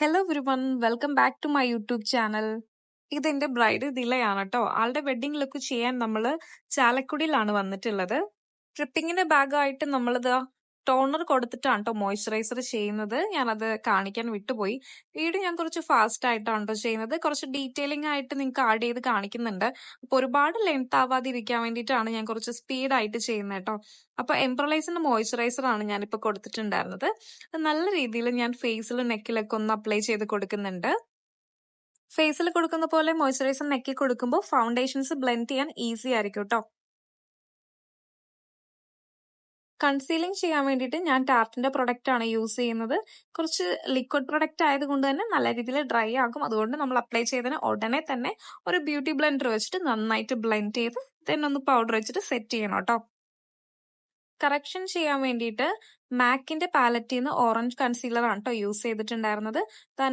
Hello everyone, welcome back to my YouTube channel. ഇതെന്റെ bride ദിലയാണ് കേട്ടോ. ആളുടെ വെഡിങ് ലുക്ക് ചെയ്യാൻ നമ്മള് ചാലക്കുടിയിലാണ് വന്നിട്ടുള്ളത്. ട്രിപ്പിങ്ങിന്റെ ഭാഗമായിട്ട് നമ്മളിത് ടോണർ കൊടുത്തിട്ടാണ് കേട്ടോ മോയ്സ്ചറൈസർ ചെയ്യുന്നത്. ഞാനത് കാണിക്കാൻ വിട്ടുപോയി. വീഡിയോ ഞാൻ കുറച്ച് ഫാസ്റ്റ് ആയിട്ടാണ് കേട്ടോ ചെയ്യുന്നത്. കുറച്ച് ഡീറ്റെയിലിംഗ് ആയിട്ട് നിങ്ങൾക്ക് ആഡ് ചെയ്ത് കാണിക്കുന്നുണ്ട്. അപ്പൊ ഒരുപാട് ലെങ്ത് ആവാതിരിക്കാൻ വേണ്ടിയിട്ടാണ് ഞാൻ കുറച്ച് സ്പീഡായിട്ട് ചെയ്യുന്നത് കേട്ടോ. അപ്പൊ എംപ്രലൈസിന്റെ മോയ്സ്ചറൈസർ ആണ് ഞാനിപ്പോ കൊടുത്തിട്ടുണ്ടായിരുന്നത്. നല്ല രീതിയിൽ ഞാൻ ഫേസിലും നെക്കിലൊക്കെ ഒന്ന് അപ്ലൈ ചെയ്ത് കൊടുക്കുന്നുണ്ട്. ഫേസിൽ കൊടുക്കുന്ന പോലെ മോയ്സ്ചറൈസർ നെക്കി കൊടുക്കുമ്പോൾ ഫൗണ്ടേഷൻസ് ബ്ലെൻഡ് ചെയ്യാൻ ഈസി ആയിരിക്കും കേട്ടോ. കൺസീലിംഗ് ചെയ്യാൻ വേണ്ടിയിട്ട് ഞാൻ ടാർട്ടിന്റെ പ്രൊഡക്റ്റ് ആണ് യൂസ് ചെയ്യുന്നത്. കുറച്ച് ലിക്വിഡ് പ്രൊഡക്റ്റ് ആയതുകൊണ്ട് തന്നെ നല്ല രീതിയിൽ ഡ്രൈ ആകും. അതുകൊണ്ട് നമ്മൾ അപ്ലൈ ചെയ്തതിന് ഉടനെ തന്നെ ഒരു ബ്യൂട്ടി ബ്ലെൻഡർ വെച്ചിട്ട് നന്നായിട്ട് ബ്ലെൻഡ് ചെയ്ത് then ഒന്ന് പൗഡർ വെച്ചിട്ട് സെറ്റ് ചെയ്യണം കേട്ടോ. കറക്ഷൻ ചെയ്യാൻ വേണ്ടിയിട്ട് മാക്കിന്റെ പാലറ്റിൽ നിന്ന് ഓറഞ്ച് കൺസീലർ ആണ് കേട്ടോ യൂസ് ചെയ്തിട്ടുണ്ടായിരുന്നത്.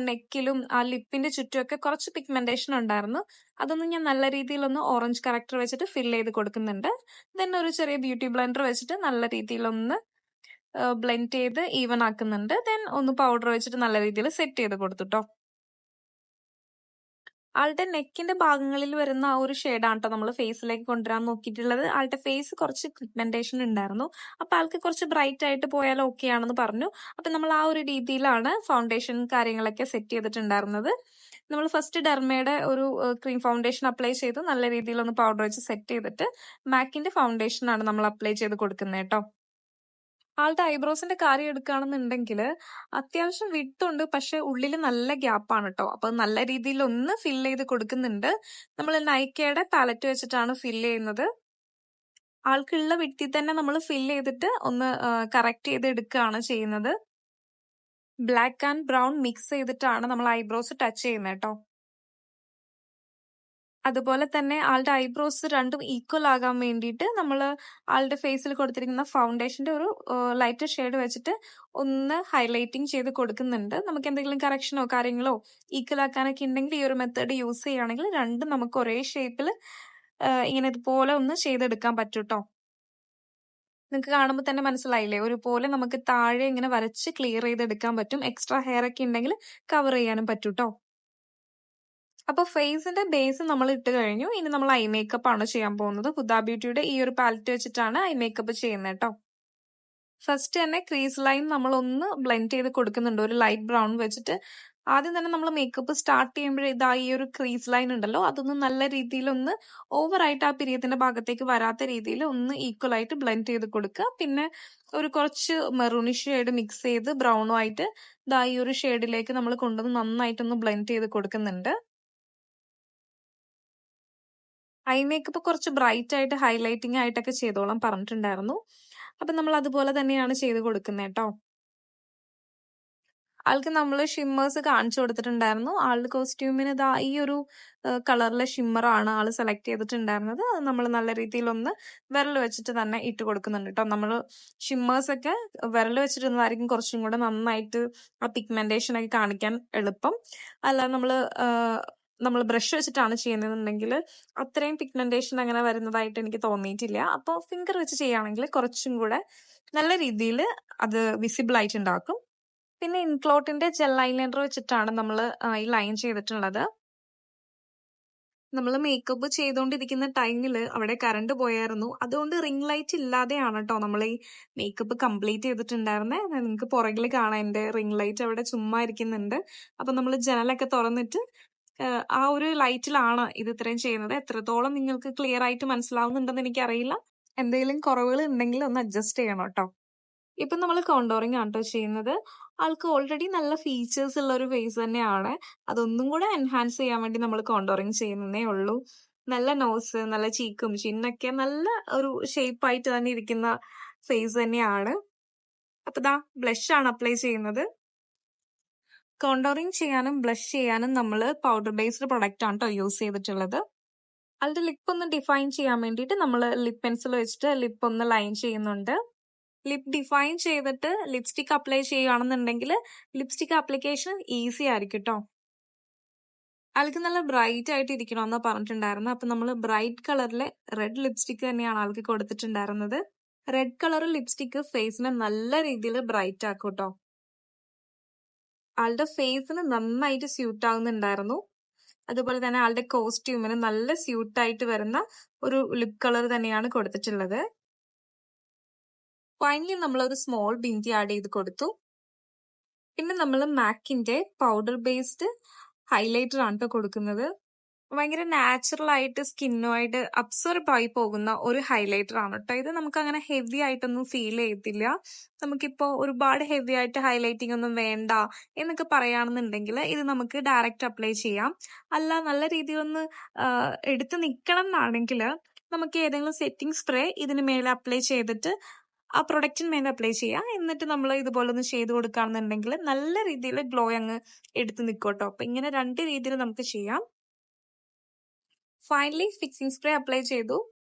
നെക്കിലും ആ ലിപ്പിന്റെ ചുറ്റുമൊക്കെ കുറച്ച് പിഗ്മെന്റേഷൻ ഉണ്ടായിരുന്നു. അതൊന്നും ഞാൻ നല്ല രീതിയിലൊന്ന് ഓറഞ്ച് കറക്ടർ വെച്ചിട്ട് ഫിൽ ചെയ്ത് കൊടുക്കുന്നുണ്ട്. ഒരു ചെറിയ ബ്യൂട്ടി ബ്ലെൻഡർ വെച്ചിട്ട് നല്ല രീതിയിലൊന്ന് ബ്ലെൻഡ് ചെയ്ത് ഈവൻ ആക്കുന്നുണ്ട്. ഒന്ന് പൗഡർ വെച്ചിട്ട് നല്ല രീതിയിൽ സെറ്റ് ചെയ്ത് കൊടുത്തുട്ടോ. ആളുടെ നെക്കിന്റെ ഭാഗങ്ങളിൽ വരുന്ന ആ ഒരു ഷെയ്ഡാണ് കേട്ടോ നമ്മൾ ഫേസിലേക്ക് കൊണ്ടുവരാൻ നോക്കിയിട്ടുള്ളത്. ആളുടെ ഫേസ് കുറച്ച് പിഗ്മെന്റേഷൻ ഉണ്ടായിരുന്നു. അപ്പൊ ആൾക്ക് കുറച്ച് ബ്രൈറ്റ് ആയിട്ട് പോയാൽ ഓക്കെ ആണെന്ന് പറഞ്ഞു. അപ്പൊ നമ്മൾ ആ ഒരു രീതിയിലാണ് ഫൗണ്ടേഷൻ കാര്യങ്ങളൊക്കെ സെറ്റ് ചെയ്തിട്ടുണ്ടായിരുന്നത്. നമ്മൾ ഫസ്റ്റ് ഡെർമയുടെ ഒരു ക്രീം ഫൗണ്ടേഷൻ അപ്ലൈ ചെയ്ത് നല്ല രീതിയിൽ ഒന്ന് പൗഡർ വെച്ച് സെറ്റ് ചെയ്തിട്ട് മാക്കിന്റെ ഫൗണ്ടേഷൻ ആണ് നമ്മൾ അപ്ലൈ ചെയ്ത് കൊടുക്കുന്നത് കേട്ടോ. ആളുടെ ഐബ്രോസിന്റെ കാര്യം എടുക്കുകയാണെന്നുണ്ടെങ്കിൽ അത്യാവശ്യം വിട്ടുണ്ട്, പക്ഷെ ഉള്ളിൽ നല്ല ഗ്യാപ്പാണ് കേട്ടോ. അപ്പൊ നല്ല രീതിയിൽ ഒന്ന് ഫില്ല് ചെയ്ത് കൊടുക്കുന്നുണ്ട്. നമ്മൾ നൈക്കയുടെ പാലറ്റ് വെച്ചിട്ടാണ് ഫില്ല് ചെയ്യുന്നത്. ആൾക്കുള്ള വിട്ടിൽ തന്നെ നമ്മൾ ഫില്ല് ചെയ്തിട്ട് ഒന്ന് കറക്റ്റ് ചെയ്ത് എടുക്കുകയാണ് ചെയ്യുന്നത്. ബ്ലാക്ക് ആൻഡ് ബ്രൗൺ മിക്സ് ചെയ്തിട്ടാണ് നമ്മൾ ഐബ്രോസ് ടച്ച് ചെയ്യുന്നത് കേട്ടോ. അതുപോലെ തന്നെ ആളുടെ ഐബ്രോസ് രണ്ടും ഈക്വൽ ആകാൻ വേണ്ടിയിട്ട് നമ്മൾ ആളുടെ ഫേസിൽ കൊടുത്തിരിക്കുന്ന ഫൗണ്ടേഷന്റെ ഒരു ലൈറ്റർ ഷെയ്ഡ് വെച്ചിട്ട് ഒന്ന് ഹൈലൈറ്റിംഗ് ചെയ്ത് കൊടുക്കുന്നുണ്ട്. നമുക്ക് എന്തെങ്കിലും കറക്ഷനോ കാര്യങ്ങളോ ഈക്വൽ ആക്കാനൊക്കെ ഉണ്ടെങ്കിൽ ഈ ഒരു മെത്തേഡ് യൂസ് ചെയ്യുകയാണെങ്കിൽ രണ്ടും നമുക്ക് ഒരേ ഷേപ്പിൽ ഇങ്ങനെ ഇതുപോലെ ഒന്ന് ചെയ്തെടുക്കാൻ പറ്റും കേട്ടോ. നിങ്ങൾക്ക് കാണുമ്പോൾ തന്നെ മനസ്സിലായില്ലേ, ഒരുപോലെ നമുക്ക് താഴെ ഇങ്ങനെ വരച്ച് ക്ലിയർ ചെയ്തെടുക്കാൻ പറ്റും. എക്സ്ട്രാ ഹെയർ ഒക്കെ ഉണ്ടെങ്കിൽ കവർ ചെയ്യാനും പറ്റും കേട്ടോ. അപ്പൊ ഫേസിന്റെ ബേസ് നമ്മൾ ഇട്ട് കഴിഞ്ഞു. ഇനി നമ്മൾ ഐ മേക്കപ്പ് ആണ് ചെയ്യാൻ പോകുന്നത്. ഹുദ ബ്യൂട്ടിയുടെ ഈ ഒരു പാലറ്റ് വെച്ചിട്ടാണ് ഐ മേക്കപ്പ് ചെയ്യുന്നത് കേട്ടോ. ഫസ്റ്റ് തന്നെ ക്രീസ് ലൈൻ നമ്മൾ ഒന്ന് ബ്ലെൻഡ് ചെയ്ത് കൊടുക്കുന്നുണ്ട് ഒരു ലൈറ്റ് ബ്രൗൺ വെച്ചിട്ട്. ആദ്യം തന്നെ നമ്മൾ മേക്കപ്പ് സ്റ്റാർട്ട് ചെയ്യുമ്പോഴേ ഇതാ ഈ ഒരു ക്രീസ് ലൈൻ ഉണ്ടല്ലോ, അതൊന്ന് നല്ല രീതിയിൽ ഒന്ന് ഓവറായിട്ട് ആ പിരിയത്തിന്റെ ഭാഗത്തേക്ക് വരാത്ത രീതിയിൽ ഒന്ന് ഈക്വൽ ആയിട്ട് ബ്ലെൻഡ് ചെയ്ത് കൊടുക്കുക. പിന്നെ ഒരു കുറച്ച് മെറൂണിഷ് ഷെയ്ഡ് മിക്സ് ചെയ്ത് ബ്രൗണും ആയിട്ട് ഇതാ ഈ ഒരു ഷെയ്ഡിലേക്ക് നമ്മൾ കൊണ്ടുവന്ന് നന്നായിട്ടൊന്ന് ബ്ലെൻഡ് ചെയ്ത് കൊടുക്കുന്നുണ്ട്. ഐ മേക്കപ്പ് കുറച്ച് ബ്രൈറ്റ് ആയിട്ട് ഹൈലൈറ്റിംഗ് ആയിട്ടൊക്കെ ചെയ്തോളാൻ പറഞ്ഞിട്ടുണ്ടായിരുന്നു. അപ്പൊ നമ്മൾ അതുപോലെ തന്നെയാണ് ചെയ്ത് കൊടുക്കുന്നത് കേട്ടോ. ആൾക്ക് നമ്മൾ ഷിമ്മേഴ്സ് കാണിച്ചു കൊടുത്തിട്ടുണ്ടായിരുന്നു. ആളുടെ കോസ്റ്റ്യൂമിന് ഇതാ ഈ ഒരു കളറിലെ ഷിമ്മർ ആണ് ആള് സെലക്ട് ചെയ്തിട്ടുണ്ടായിരുന്നത്. അത് നമ്മൾ നല്ല രീതിയിലൊന്ന് വിരൽ വെച്ചിട്ട് തന്നെ ഇട്ട് കൊടുക്കുന്നുണ്ട് കേട്ടോ. നമ്മൾ ഷിമ്മേഴ്സ് ഒക്കെ വിരൽ വെച്ചിട്ടുള്ളതായിരിക്കും കുറച്ചും കൂടെ നന്നായിട്ട് ആ പിഗ്മെന്റേഷൻ ഒക്കെ കാണിക്കാൻ എളുപ്പം. അല്ല നമ്മൾ ബ്രഷ് വെച്ചിട്ടാണ് ചെയ്യുന്നതെന്നുണ്ടെങ്കിൽ അത്രയും പിഗ്മെന്റേഷൻ അങ്ങനെ വരുന്നതായിട്ട് എനിക്ക് തോന്നിയിട്ടില്ല. അപ്പോൾ ഫിംഗർ വെച്ച് ചെയ്യുകയാണെങ്കിൽ കുറച്ചും കൂടെ നല്ല രീതിയിൽ അത് വിസിബിൾ ആയിട്ട് ഉണ്ടാക്കും. പിന്നെ ഇൻക്ലോട്ടിന്റെ ജെൽ ഐലൈനർ വെച്ചിട്ടാണ് നമ്മൾ ഈ ലൈൻ ചെയ്തിട്ടുള്ളത്. നമ്മൾ മേക്കപ്പ് ചെയ്തുകൊണ്ടിരിക്കുന്ന ടൈമിൽ അവിടെ കറണ്ട് പോയായിരുന്നു. അതുകൊണ്ട് റിംഗ് ലൈറ്റ് ഇല്ലാതെയാണ് കേട്ടോ നമ്മൾ ഈ മേക്കപ്പ് കംപ്ലീറ്റ് ചെയ്തിട്ടുണ്ടായിരുന്നത്. നിങ്ങൾക്ക് പുറകിൽ കാണാം എന്റെ റിംഗ് ലൈറ്റ് അവിടെ ചുമ്മാ ഇരിക്കുന്നുണ്ട്. അപ്പൊ നമ്മൾ ജനലൊക്കെ തുറന്നിട്ട് ആ ഒരു ലൈറ്റിലാണ് ഇത് ഇത്രയും ചെയ്യുന്നത്. എത്രത്തോളം നിങ്ങൾക്ക് ക്ലിയർ ആയിട്ട് മനസ്സിലാവുന്നുണ്ടെന്ന് എനിക്കറിയില്ല. എന്തെങ്കിലും കുറവുകൾ ഉണ്ടെങ്കിൽ ഒന്ന് അഡ്ജസ്റ്റ് ചെയ്യണം കേട്ടോ. ഇപ്പൊ നമ്മൾ കോണ്ടോറിംഗ് ആണ് കേട്ടോ ചെയ്യുന്നത്. ആൾക്ക് ഓൾറെഡി നല്ല ഫീച്ചേഴ്സ് ഉള്ള ഒരു ഫേസ് തന്നെയാണ്. അതൊന്നും കൂടെ എൻഹാൻസ് ചെയ്യാൻ വേണ്ടി നമ്മൾ കോണ്ടോറിംഗ് ചെയ്യുന്നേ ഉള്ളൂ. നല്ല നോസ്, നല്ല ചീക്കും ചിന്നൊക്കെ നല്ല ഒരു ഷേപ്പ് ആയിട്ട് തന്നെ ഇരിക്കുന്ന ഫേസ് തന്നെയാണ്. അപ്പൊ ദാ ബ്ലഷ് ആണ് അപ്ലൈ ചെയ്യുന്നത്. കോണ്ടോറിംഗ് ചെയ്യാനും ബ്ലഷ് ചെയ്യാനും നമ്മൾ പൗഡർ ബേസ്ഡ് പ്രൊഡക്റ്റ് ആണ് കേട്ടോ യൂസ് ചെയ്തിട്ടുള്ളത്. ആളുടെ ലിപ്പ് ഒന്ന് ഡിഫൈൻ ചെയ്യാൻ വേണ്ടിയിട്ട് നമ്മൾ ലിപ്പ് പെൻസിൽ വെച്ചിട്ട് ലിപ്പ് ഒന്ന് ലൈൻ ചെയ്യുന്നുണ്ട്. ലിപ്പ് ഡിഫൈൻ ചെയ്തിട്ട് ലിപ്സ്റ്റിക് അപ്ലൈ ചെയ്യുകയാണെന്നുണ്ടെങ്കിൽ ലിപ്സ്റ്റിക് ആപ്ലിക്കേഷൻ ഈസി ആയിരിക്കും കേട്ടോ. ആൾക്ക് നല്ല ബ്രൈറ്റ് ആയിട്ട് ഇരിക്കണമെന്ന് പറഞ്ഞിട്ടുണ്ടായിരുന്നു. അപ്പൊ നമ്മൾ ബ്രൈറ്റ് കളറിലെ റെഡ് ലിപ്സ്റ്റിക് തന്നെയാണ് ആൾക്ക് കൊടുത്തിട്ടുണ്ടായിരുന്നത്. റെഡ് കളർ ലിപ്സ്റ്റിക് ഫേസിനെ നല്ല രീതിയിൽ ബ്രൈറ്റ് ആക്കും കേട്ടോ. ആളുടെ ഫേസിന് നന്നായിട്ട് സ്യൂട്ട് ആവുന്നുണ്ടായിരുന്നു. അതുപോലെ തന്നെ ആളുടെ കോസ്റ്റ്യൂമിന് നല്ല സ്യൂട്ടായിട്ട് വരുന്ന ഒരു ലിപ് കളർ തന്നെയാണ് കൊടുത്തിട്ടുള്ളത്. ഫൈനലി നമ്മളൊരു സ്മോൾ ബിന്ദി ആഡ് ചെയ്ത് കൊടുത്തു. പിന്നെ നമ്മൾ മാക്കിന്റെ പൗഡർ ബേസ്ഡ് ഹൈലൈറ്റർ ആണ് ട്ടോ കൊടുക്കുന്നത്. ഭയങ്കര നാച്ചുറൽ ആയിട്ട് സ്കിന്നുമായിട്ട് അബ്സോർബ് ആയി പോകുന്ന ഒരു ഹൈലൈറ്റർ ആണ് ട്ടോ ഇത്. നമുക്ക് അങ്ങനെ ഹെവി ആയിട്ടൊന്നും ഫീൽ ചെയ്യത്തില്ല. നമുക്കിപ്പോ ഒരുപാട് ഹെവി ആയിട്ട് ഹൈലൈറ്റിംഗ് ഒന്നും വേണ്ട എന്നൊക്കെ പറയുകയാണെന്നുണ്ടെങ്കിൽ ഇത് നമുക്ക് ഡയറക്റ്റ് അപ്ലൈ ചെയ്യാം. അല്ല നല്ല രീതിയിലൊന്ന് എടുത്ത് നിൽക്കണം എന്നാണെങ്കിൽ നമുക്ക് ഏതെങ്കിലും സെറ്റിംഗ് സ്പ്രേ ഇതിന് മേലെ അപ്ലൈ ചെയ്തിട്ട് ആ പ്രൊഡക്റ്റിന് മേലെ അപ്ലൈ ചെയ്യാം. എന്നിട്ട് നമ്മൾ ഇതുപോലെ ഒന്ന് ചെയ്ത് കൊടുക്കുകയാണെന്നുണ്ടെങ്കിൽ നല്ല രീതിയിൽ ഗ്ലോ അങ്ങ് എടുത്ത് നിൽക്കോട്ടോ. അപ്പൊ ഇങ്ങനെ 2 രീതിയിൽ നമുക്ക് ചെയ്യാം. ഫൈനലി ഫിക്സിംഗ് സ്പ്രേ അപ്ലൈ ചെയ്തു.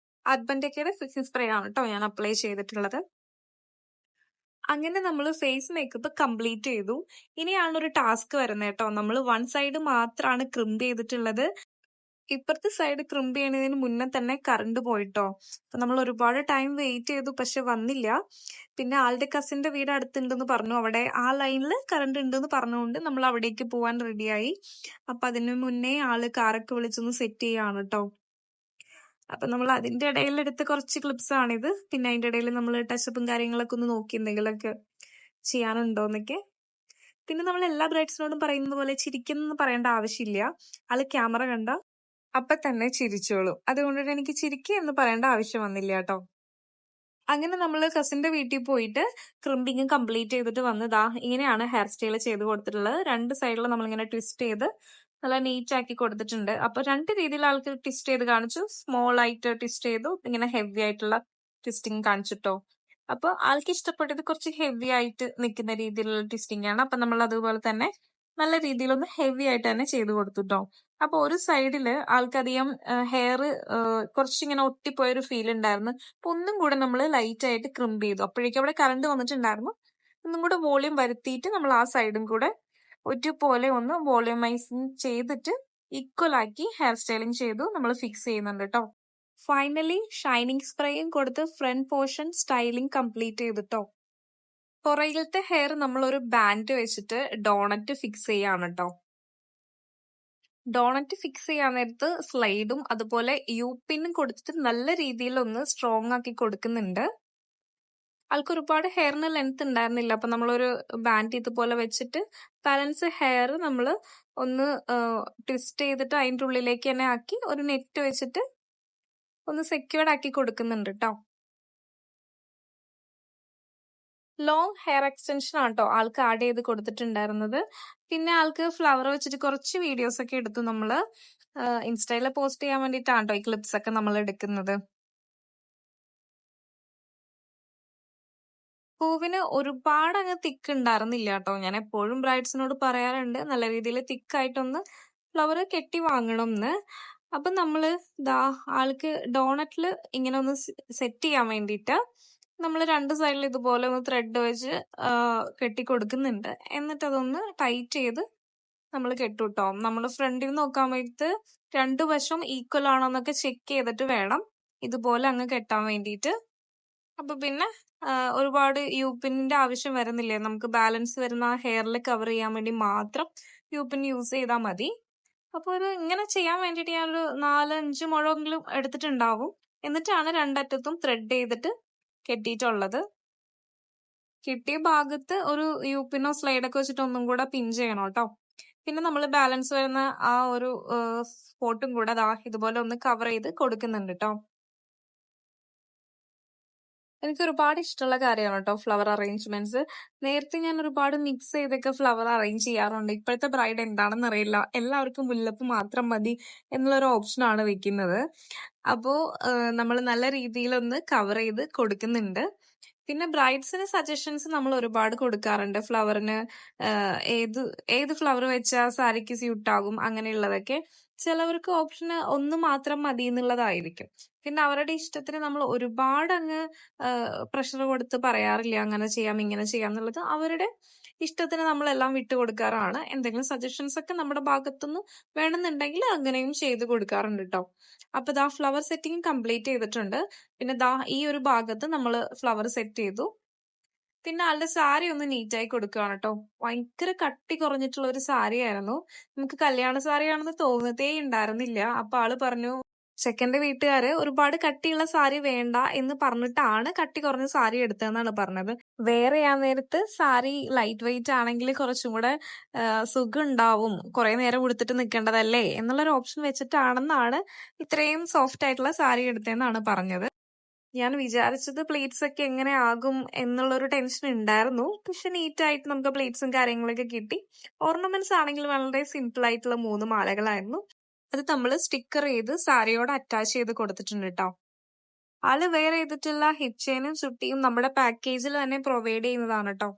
അർബന്റെക്കയുടെ ഫിക്സിംഗ് സ്പ്രേ ആണ് കേട്ടോ ഞാൻ അപ്ലൈ ചെയ്തിട്ടുള്ളത്. അങ്ങനെ നമ്മൾ ഫേസ് മേക്കപ്പ് കംപ്ലീറ്റ് ചെയ്തു. ഇനിയാണ് ഒരു ടാസ്ക് വരുന്നത് കേട്ടോ. നമ്മൾ 1 സൈഡ് മാത്രമാണ് ക്രിംപ് ചെയ്തിട്ടുള്ളത്. ഇപ്പുറത്തെ സൈഡ് ക്രിംപ് ചെയ്യണതിന് മുന്നേ തന്നെ കറണ്ട് പോയിട്ടോ. അപ്പൊ നമ്മൾ ഒരുപാട് ടൈം വെയിറ്റ് ചെയ്തു, പക്ഷെ വന്നില്ല. പിന്നെ ആളുടെ കസിന്റെ വീട് അടുത്തുണ്ടെന്ന് പറഞ്ഞു. അവിടെ ആ ലൈനിൽ കറണ്ട് ഉണ്ടെന്ന് പറഞ്ഞുകൊണ്ട് നമ്മൾ അവിടേക്ക് പോവാൻ റെഡിയായി. അപ്പൊ അതിനു മുന്നേ ആള് കാറൊക്കെ വിളിച്ചൊന്ന് സെറ്റ് ചെയ്യാണ് കേട്ടോ. അപ്പൊ നമ്മൾ അതിന്റെ ഇടയിൽ എടുത്ത കുറച്ച് ക്ലിപ്സ് ആണിത്. പിന്നെ അതിന്റെ ഇടയിൽ നമ്മൾ ടച്ചപ്പും കാര്യങ്ങളൊക്കെ ഒന്ന് നോക്കി എന്തെങ്കിലുമൊക്കെ ചെയ്യാനുണ്ടോന്നൊക്കെ. പിന്നെ നമ്മൾ എല്ലാ ബ്രൈഡ്സിനോടും പറയുന്നത് പോലെ ചിരിക്കുന്നു പറയേണ്ട ആവശ്യമില്ല. ആള് ക്യാമറ കണ്ട അപ്പൊ തന്നെ ചിരിച്ചോളൂ. അതുകൊണ്ടിട്ട് എനിക്ക് ചിരിക്കുക എന്ന് പറയേണ്ട ആവശ്യം വന്നില്ല കേട്ടോ. അങ്ങനെ നമ്മൾ കസിന്റെ വീട്ടിൽ പോയിട്ട് ക്രിംപിങ് കംപ്ലീറ്റ് ചെയ്തിട്ട് വന്നതാ. ഇങ്ങനെയാണ് ഹെയർ സ്റ്റൈൽ ചെയ്ത് കൊടുത്തിട്ടുള്ളത്. 2 സൈഡിൽ നമ്മളിങ്ങനെ ട്വിസ്റ്റ് ചെയ്ത് നല്ല നീറ്റ് ആക്കി കൊടുത്തിട്ടുണ്ട്. അപ്പൊ 2 രീതിയിൽ ആൾക്ക് ട്വിസ്റ്റ് ചെയ്ത് കാണിച്ചു. സ്മോൾ ആയിട്ട് ട്വിസ്റ്റ് ചെയ്തു, ഇങ്ങനെ ഹെവി ആയിട്ടുള്ള ട്വിസ്റ്റിങ് കാണിച്ചിട്ടോ. അപ്പൊ ആൾക്ക് ഇഷ്ടപ്പെട്ടത് കുറച്ച് ഹെവി ആയിട്ട് നിൽക്കുന്ന രീതിയിലുള്ള ട്വിസ്റ്റിംഗ് ആണ്. അപ്പൊ നമ്മൾ അതുപോലെ തന്നെ നല്ല രീതിയിലൊന്ന് ഹെവി ആയിട്ട് തന്നെ ചെയ്ത് കൊടുത്തുട്ടോ. അപ്പൊ ഒരു സൈഡില് ആൾക്കധികം ഹെയർ കുറച്ചിങ്ങനെ ഒട്ടിപ്പോയൊരു ഫീൽ ഉണ്ടായിരുന്നു. അപ്പൊ ഒന്നും കൂടെ നമ്മൾ ലൈറ്റ് ആയിട്ട് ക്രിംപ് ചെയ്തു. അപ്പോഴേക്കും അവിടെ കറണ്ട് വന്നിട്ടുണ്ടായിരുന്നു. ഒന്നും കൂടെ വോളിയം വരുത്തിയിട്ട് നമ്മൾ ആ സൈഡും കൂടെ ഒരുപോലെ ഒന്ന് വോളിയമൈസിങ് ചെയ്തിട്ട് ഈക്വൽ ആക്കി ഹെയർ സ്റ്റൈലിംഗ് ചെയ്തു നമ്മൾ ഫിക്സ് ചെയ്യുന്നുണ്ട് കേട്ടോ. ഫൈനലി ഷൈനിങ് സ്പ്രേയും കൊടുത്ത് ഫ്രണ്ട് പോർഷൻ സ്റ്റൈലിംഗ് കംപ്ലീറ്റ് ചെയ്തിട്ടോ. പുറകിലത്തെ ഹെയർ നമ്മൾ ഒരു ബാൻഡ് വെച്ചിട്ട് ഡോണറ്റ് ഫിക്സ് ചെയ്യാണ് കേട്ടോ. ഡോണറ്റ് ഫിക്സ് ചെയ്യാൻ നേരത്ത് സ്ലൈഡും അതുപോലെ യൂപിന്നും കൊടുത്തിട്ട് നല്ല രീതിയിൽ ഒന്ന് സ്ട്രോങ് ആക്കി കൊടുക്കുന്നുണ്ട്. ആൾക്ക് ഒരുപാട് ഹെയറിന് ലെങ്ത് ഉണ്ടായിരുന്നില്ല. അപ്പൊ നമ്മളൊരു ബാൻഡ് ഇതുപോലെ വെച്ചിട്ട് ബാലൻസ് ഹെയർ നമ്മൾ ഒന്ന് ട്വിസ്റ്റ് ചെയ്തിട്ട് അതിൻ്റെ ഉള്ളിലേക്ക് തന്നെ ആക്കി ഒരു നെറ്റ് വെച്ചിട്ട് ഒന്ന് സെക്യൂർഡ് ആക്കി കൊടുക്കുന്നുണ്ട് കേട്ടോ. ലോങ് ഹെയർ എക്സ്റ്റൻഷൻ ആണ് കേട്ടോ ആൾക്ക് ആഡ് ചെയ്ത് കൊടുത്തിട്ടുണ്ടായിരുന്നത്. പിന്നെ ആൾക്ക് ഫ്ലവർ വെച്ചിട്ട് കുറച്ച് വീഡിയോസ് ഒക്കെ എടുത്തു. നമ്മള് ഇൻസ്റ്റയിൽ പോസ്റ്റ് ചെയ്യാൻ വേണ്ടിയിട്ടാണ് കേട്ടോ ഈ ക്ലിപ്സ് ഒക്കെ നമ്മൾ എടുക്കുന്നത്. പൂവിന് ഒരുപാട് അങ്ങ് തിക്ക് ഉണ്ടായിരുന്നില്ല കേട്ടോ. ഞാൻ എപ്പോഴും ബ്രൈഡ്സിനോട് പറയാറുണ്ട് നല്ല രീതിയിൽ തിക്കായിട്ടൊന്ന് ഫ്ലവർ കെട്ടി വാങ്ങണം എന്ന്. അപ്പൊ നമ്മള് ആൾക്ക് ഡോണറ്റില് ഇങ്ങനെ ഒന്ന് സെറ്റ് ചെയ്യാൻ വേണ്ടിയിട്ട് നമ്മൾ 2 സൈഡിൽ ഇതുപോലെ ഒന്ന് ത്രെഡ് വെച്ച് കെട്ടി കൊടുക്കുന്നുണ്ട്. എന്നിട്ട് അതൊന്ന് ടൈറ്റ് ചെയ്ത് നമ്മൾ കെട്ടുട്ടോ. നമ്മൾ ഫ്രണ്ടിൽ നോക്കാൻ വേണ്ടിയിട്ട് 2 വശം ഈക്വൽ ആണോ എന്നൊക്കെ ചെക്ക് ചെയ്തിട്ട് വേണം ഇതുപോലെ അങ്ങ് കെട്ടാൻ വേണ്ടിയിട്ട്. അപ്പൊ പിന്നെ ഒരുപാട് യൂപിന്റെ ആവശ്യം വരുന്നില്ല. നമുക്ക് ബാലൻസ് വരുന്ന ആ ഹെയറിൽ കവർ ചെയ്യാൻ വേണ്ടി മാത്രം യൂപിൻ യൂസ് ചെയ്താൽ മതി. അപ്പൊ ഇങ്ങനെ ചെയ്യാൻ വേണ്ടിയിട്ട് ഞാനൊരു 4-5 മുഴമെങ്കിലും എടുത്തിട്ടുണ്ടാവും. എന്നിട്ടാണ് 2 അറ്റത്തും ത്രെഡ് ചെയ്തിട്ട് കെട്ടിയിട്ടുള്ളത്. കിട്ടിയ ഭാഗത്ത് ഒരു യൂപിനോ സ്ലൈഡൊക്കെ വെച്ചിട്ട് ഒന്നും കൂടെ പിൻ ചെയ്യണം കേട്ടോ. പിന്നെ നമ്മൾ ബാലൻസ് വരുന്ന ആ ഒരു സ്പോട്ടും കൂടെ ഇതുപോലെ ഒന്ന് കവർ ചെയ്ത് കൊടുക്കുന്നുണ്ട് കേട്ടോ. എനിക്ക് ഒരുപാട് ഇഷ്ടമുള്ള കാര്യമാണ് കേട്ടോ ഫ്ലവർ അറേഞ്ച്മെന്റ്സ്. നേരത്തെ ഞാൻ ഒരുപാട് മിക്സ് ചെയ്തൊക്കെ ഫ്ലവർ അറേഞ്ച് ചെയ്യാറുണ്ട്. ഇപ്പോഴത്തെ ബ്രൈഡ് എന്താണെന്ന് അറിയില്ല, എല്ലാവർക്കും മുല്ലപ്പ് മാത്രം മതി എന്നുള്ളൊരു ഓപ്ഷനാണ് വെക്കുന്നത്. അപ്പോ നമ്മൾ നല്ല രീതിയിലൊന്ന് കവർ ചെയ്ത് കൊടുക്കുന്നുണ്ട്. പിന്നെ ബ്രൈഡ്സിന് സജഷൻസ് നമ്മൾ ഒരുപാട് കൊടുക്കാറുണ്ട്. ഫ്ലവറിന് ഏത് ഫ്ലവർ വെച്ചാൽ സാരിക്ക് സ്യൂട്ട് ആകും അങ്ങനെയുള്ളതൊക്കെ. ചിലവർക്ക് ഓപ്ഷന് ഒന്ന് മാത്രം മതി എന്നുള്ളതായിരിക്കും. പിന്നെ അവരുടെ ഇഷ്ടത്തിന് നമ്മൾ ഒരുപാട് അങ്ങ് പ്രഷർ കൊടുത്ത് പറയാറില്ല അങ്ങനെ ചെയ്യാം ഇങ്ങനെ ചെയ്യാം എന്നുള്ളത്. അവരുടെ ഇഷ്ടത്തിന് നമ്മളെല്ലാം വിട്ടുകൊടുക്കാറാണ്. എന്തെങ്കിലും സജഷൻസ് ഒക്കെ നമ്മുടെ ഭാഗത്തുനിന്ന് വേണമെന്നുണ്ടെങ്കിൽ അങ്ങനെയും ചെയ്ത് കൊടുക്കാറുണ്ട് കേട്ടോ. അപ്പൊ ഫ്ലവർ സെറ്റിംഗ് കംപ്ലീറ്റ് ചെയ്തിട്ടുണ്ട്. പിന്നെ ഈ ഒരു ഭാഗത്ത് നമ്മൾ ഫ്ലവർ സെറ്റ് ചെയ്തു. പിന്നെ ആളുടെ സാരി ഒന്ന് നീറ്റായി കൊടുക്കുകയാണ് ട്ടോ. ഭയങ്കര കട്ടി കുറഞ്ഞിട്ടുള്ള ഒരു സാരിയായിരുന്നു. നമുക്ക് കല്യാണ സാരിയാണെന്ന് തോന്നത്തേ ഉണ്ടായിരുന്നില്ല. അപ്പൊ ആള് പറഞ്ഞു ചെക്കന്റെ വീട്ടുകാര് ഒരുപാട് കട്ടിയുള്ള സാരി വേണ്ട എന്ന് പറഞ്ഞിട്ടാണ് കട്ടി കുറഞ്ഞ സാരി എടുത്തതെന്നാണ് പറഞ്ഞത്. വേറെ ആ നേരത്ത് സാരി ലൈറ്റ് വെയിറ്റ് ആണെങ്കിൽ കുറച്ചും കൂടെ സുഖം ഉണ്ടാവും, കുറെ നേരം ഉടുത്തിട്ട് നിൽക്കേണ്ടതല്ലേ എന്നുള്ളൊരു ഓപ്ഷൻ വെച്ചിട്ടാണെന്നാണ് ഇത്രയും സോഫ്റ്റ് ആയിട്ടുള്ള സാരി എടുത്തതെന്നാണ് പറഞ്ഞത്. ഞാൻ വിചാരിച്ചത് പ്ലേറ്റ്സ് ഒക്കെ എങ്ങനെ ആകും എന്നുള്ളൊരു ടെൻഷൻ ഉണ്ടായിരുന്നു. പക്ഷെ നീറ്റായിട്ട് നമുക്ക് പ്ലേറ്റ്സും കാര്യങ്ങളൊക്കെ കിട്ടി. ഓർണമെന്റ്സ് ആണെങ്കിൽ വളരെ സിമ്പിൾ ആയിട്ടുള്ള 3 മാലകളായിരുന്നു. അത് നമ്മൾ സ്റ്റിക്കർ ചെയ്ത് സാരിയോട് അറ്റാച്ച് ചെയ്ത് കൊടുത്തിട്ടുണ്ട് ട്ടോ. ആള് വെയർ ചെയ്തിട്ടുള്ള ഹിപ് ചെയിനും ചുട്ടിയും നമ്മുടെ പാക്കേജിൽ തന്നെ പ്രൊവൈഡ് ചെയ്യുന്നതാണ് ട്ടോ.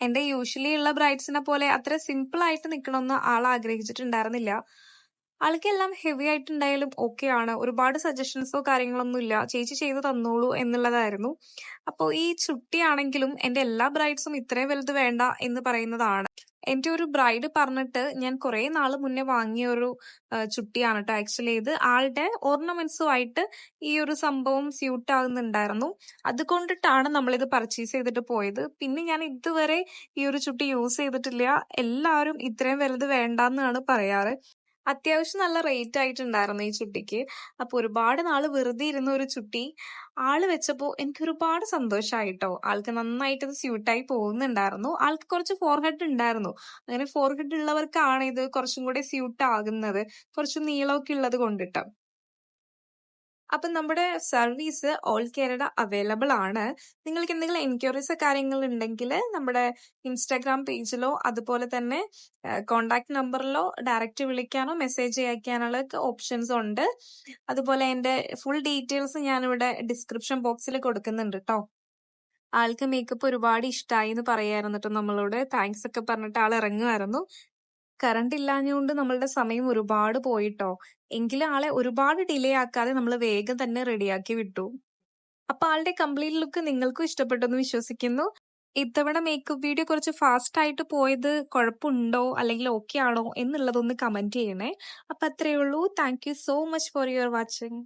എന്റെ യൂഷ്വലി ഉള്ള ബ്രൈഡ്സിനെ പോലെ അത്ര സിമ്പിൾ ആയിട്ട് നിൽക്കണമെന്ന് ആൾ ആഗ്രഹിച്ചിട്ടുണ്ടായിരുന്നില്ല. ആൾക്കെല്ലാം ഹെവി ആയിട്ടുണ്ടായാലും ഓക്കെ ആണ്. ഒരുപാട് സജഷൻസോ കാര്യങ്ങളൊന്നും ഇല്ല. ചേച്ചി ചെയ്തു തന്നോളൂ എന്നുള്ളതായിരുന്നു. അപ്പോ ഈ ചുട്ടിയാണെങ്കിലും എന്റെ എല്ലാ ബ്രൈഡ്സും ഇത്രയും വലുത് വേണ്ട എന്ന് പറയുന്നതാണ്. എന്റെ ഒരു ബ്രൈഡ് പറഞ്ഞിട്ട് ഞാൻ കുറെ നാള് മുന്നേ വാങ്ങിയ ഒരു ചുട്ടിയാണ് ട്ടോ. ആക്ച്വലി ഇത് ആളുടെ ഓർണമെന്റ്സുമായിട്ട് ഈ ഒരു സംഭവം സ്യൂട്ട് ആകുന്നുണ്ടായിരുന്നു. അതുകൊണ്ടിട്ടാണ് നമ്മളിത് പർച്ചേസ് ചെയ്തിട്ട് പോയത്. പിന്നെ ഞാൻ ഇതുവരെ ഈ ഒരു ചുട്ടി യൂസ് ചെയ്തിട്ടില്ല. എല്ലാവരും ഇത്രയും വലുത് വേണ്ടാന്നാണ് പറയാറ്. അത്യാവശ്യം നല്ല റേറ്റ് ആയിട്ടുണ്ടായിരുന്നു ഈ ചുട്ടിക്ക്. അപ്പൊ ഒരുപാട് നാള് വെറുതെ ഇരുന്ന ഒരു ചുട്ടി ആള് വെച്ചപ്പോ എനിക്ക് ഒരുപാട് സന്തോഷായിട്ടോ. ആൾക്ക് നന്നായിട്ട് ഇത് സ്യൂട്ടായി പോകുന്നുണ്ടായിരുന്നു. ആൾക്ക് കുറച്ച് ഫോർഹെഡ് ഉണ്ടായിരുന്നു. അങ്ങനെ ഫോർഹെഡ് ഉള്ളവർക്കാണ് ഇത് കുറച്ചും കൂടെ സ്യൂട്ട് ആകുന്നത്. കുറച്ച് നീളമൊക്കെ ഉള്ളത് കൊണ്ടിട്ട്. അപ്പൊ നമ്മുടെ സർവീസ് ഓൾ കേരള അവൈലബിൾ ആണ്. നിങ്ങൾക്ക് എന്തെങ്കിലും എൻക്വയറീസ് കാര്യങ്ങൾ ഉണ്ടെങ്കിൽ നമ്മുടെ ഇൻസ്റ്റാഗ്രാം പേജിലോ അതുപോലെ തന്നെ കോണ്ടാക്ട് നമ്പറിലോ ഡയറക്റ്റ് വിളിക്കാനോ മെസ്സേജ് അയക്കാനുള്ള ഓപ്ഷൻസ് ഉണ്ട്. അതുപോലെ എന്റെ ഫുൾ ഡീറ്റെയിൽസ് ഞാനിവിടെ ഡിസ്ക്രിപ്ഷൻ ബോക്സിൽ കൊടുക്കുന്നുണ്ട് ട്ടോ. ആൾക്ക് മേക്കപ്പ് ഒരുപാട് ഇഷ്ടമായി എന്ന് പറയായിരുന്നു ട്ടോ നമ്മളോട്. താങ്ക്സ് ഒക്കെ പറഞ്ഞിട്ട് ആൾ ഇറങ്ങുമായിരുന്നു. കറണ്ട് ഇല്ലാഞ്ഞുകൊണ്ട് നമ്മളുടെ സമയം ഒരുപാട് പോയിട്ടോ. എങ്കിലും ആളെ ഒരുപാട് ഡിലേ ആക്കാതെ നമ്മൾ വേഗം തന്നെ റെഡിയാക്കി വിട്ടു. അപ്പൊ ആളുടെ കംപ്ലീറ്റ് ലുക്ക് നിങ്ങൾക്കും ഇഷ്ടപ്പെട്ടെന്ന് വിശ്വസിക്കുന്നു. ഇത്തവണ മേക്കപ്പ് വീഡിയോ കുറച്ച് ഫാസ്റ്റ് ആയിട്ട് പോയത് കുഴപ്പമുണ്ടോ അല്ലെങ്കിൽ ഓക്കെ ആണോ എന്നുള്ളതൊന്ന് കമന്റ് ചെയ്യണേ. അപ്പൊ അത്രയേ ഉള്ളൂ. Thank you so much for your watching.